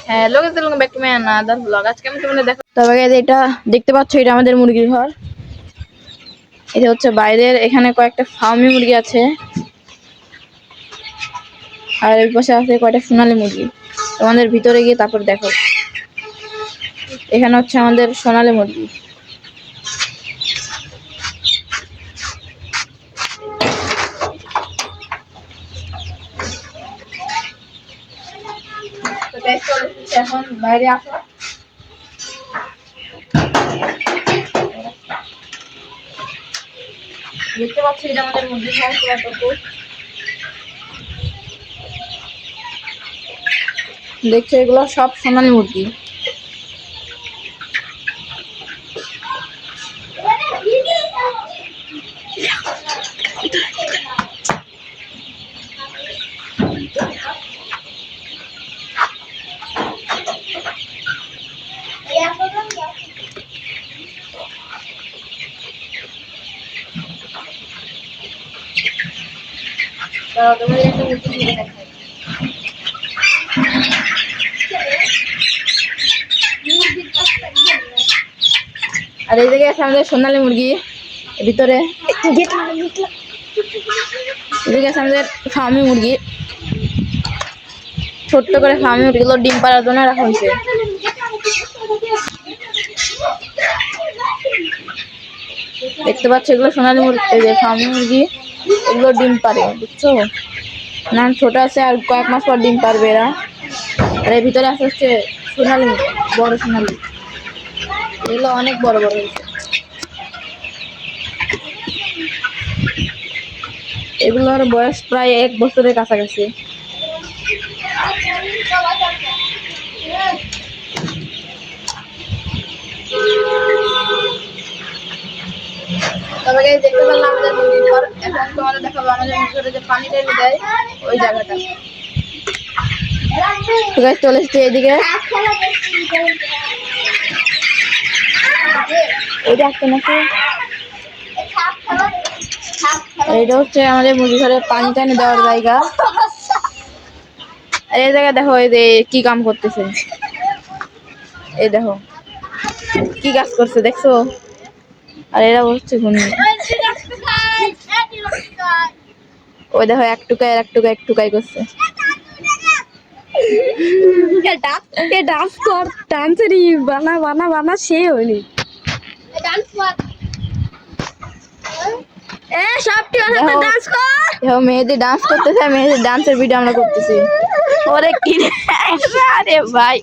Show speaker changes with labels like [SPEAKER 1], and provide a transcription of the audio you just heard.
[SPEAKER 1] Hello guys, welcome back to my another blog. আজকে আমি তোমাদের দেখো, তবে গাইস এটা দেখতে পাচ্ছ, এটা আমাদের মুরগির ঘর। এটা হচ্ছে বাইরের, এখানে কয়েকটা ফার্মি মুরগি আছে আর এর পাশে আছে কয়েকটা সোনালী মুরগি। তোমাদের ভিতরে গিয়ে তারপর দেখো, এখানে হচ্ছে আমাদের সোনালী মুরগি। এখন বাইরে আসো, দেখতে পাচ্ছি এটা আমাদের মুরগির ঘর। দেখছো, এগুলো সব সোনালী মুরগি। আর এই জায়গায় আছে আমাদের সোনালী মুরগি ভিতরে। এদিকে আছে আমাদের ফার্মি মুরগি, ছোট্ট করে ফার্মি মুরগিগুলো ডিম পাড়ার জন্য রাখা হয়েছে। দেখতে পাচ্ছ, এগুলো সোনালী মুরগি, এই যে ফার্মি মুরগি, এগুলো ডিম পারে, বুঝছো না? ছোট আছে, আর কয়েক মাস পর ডিম পারবে এরা। আর এর ভিতরে আছে হচ্ছে সোনালী মুরগি, বড় সোনালী, এগুলো অনেক বড় বড় হয়েছে। এগুলোর বয়স প্রায় 1 বছরের কাছাকাছি। তবে দেখতে পেলাম আমাদের মুরগির ঘর। এখন তোমাদের দেখাবো আমাদের মুরগির ঘরে যে পানি টেনে দেয় ওই জায়গাটা। ঠিক আছে, চলে এসছি এদিকে। ওইটা একটা নাকি, এইটা হচ্ছে আমাদের মুরগির ঘরে পানি টানি দেওয়ার জায়গা। আর এই জায়গায় দেখো, এই যে কি কাম করতেছে, এই দেখো কি কাজ করছে, দেখছো? আর এরা বলছে ঘুমিয়ে। ওই দেখো এক টুকাই করছে। মেয়েদের ডান্স করতেছে, মেয়েদের ডান্সের ভিডিও আমরা করতেছি। ওরে কি রে, আরে ভাই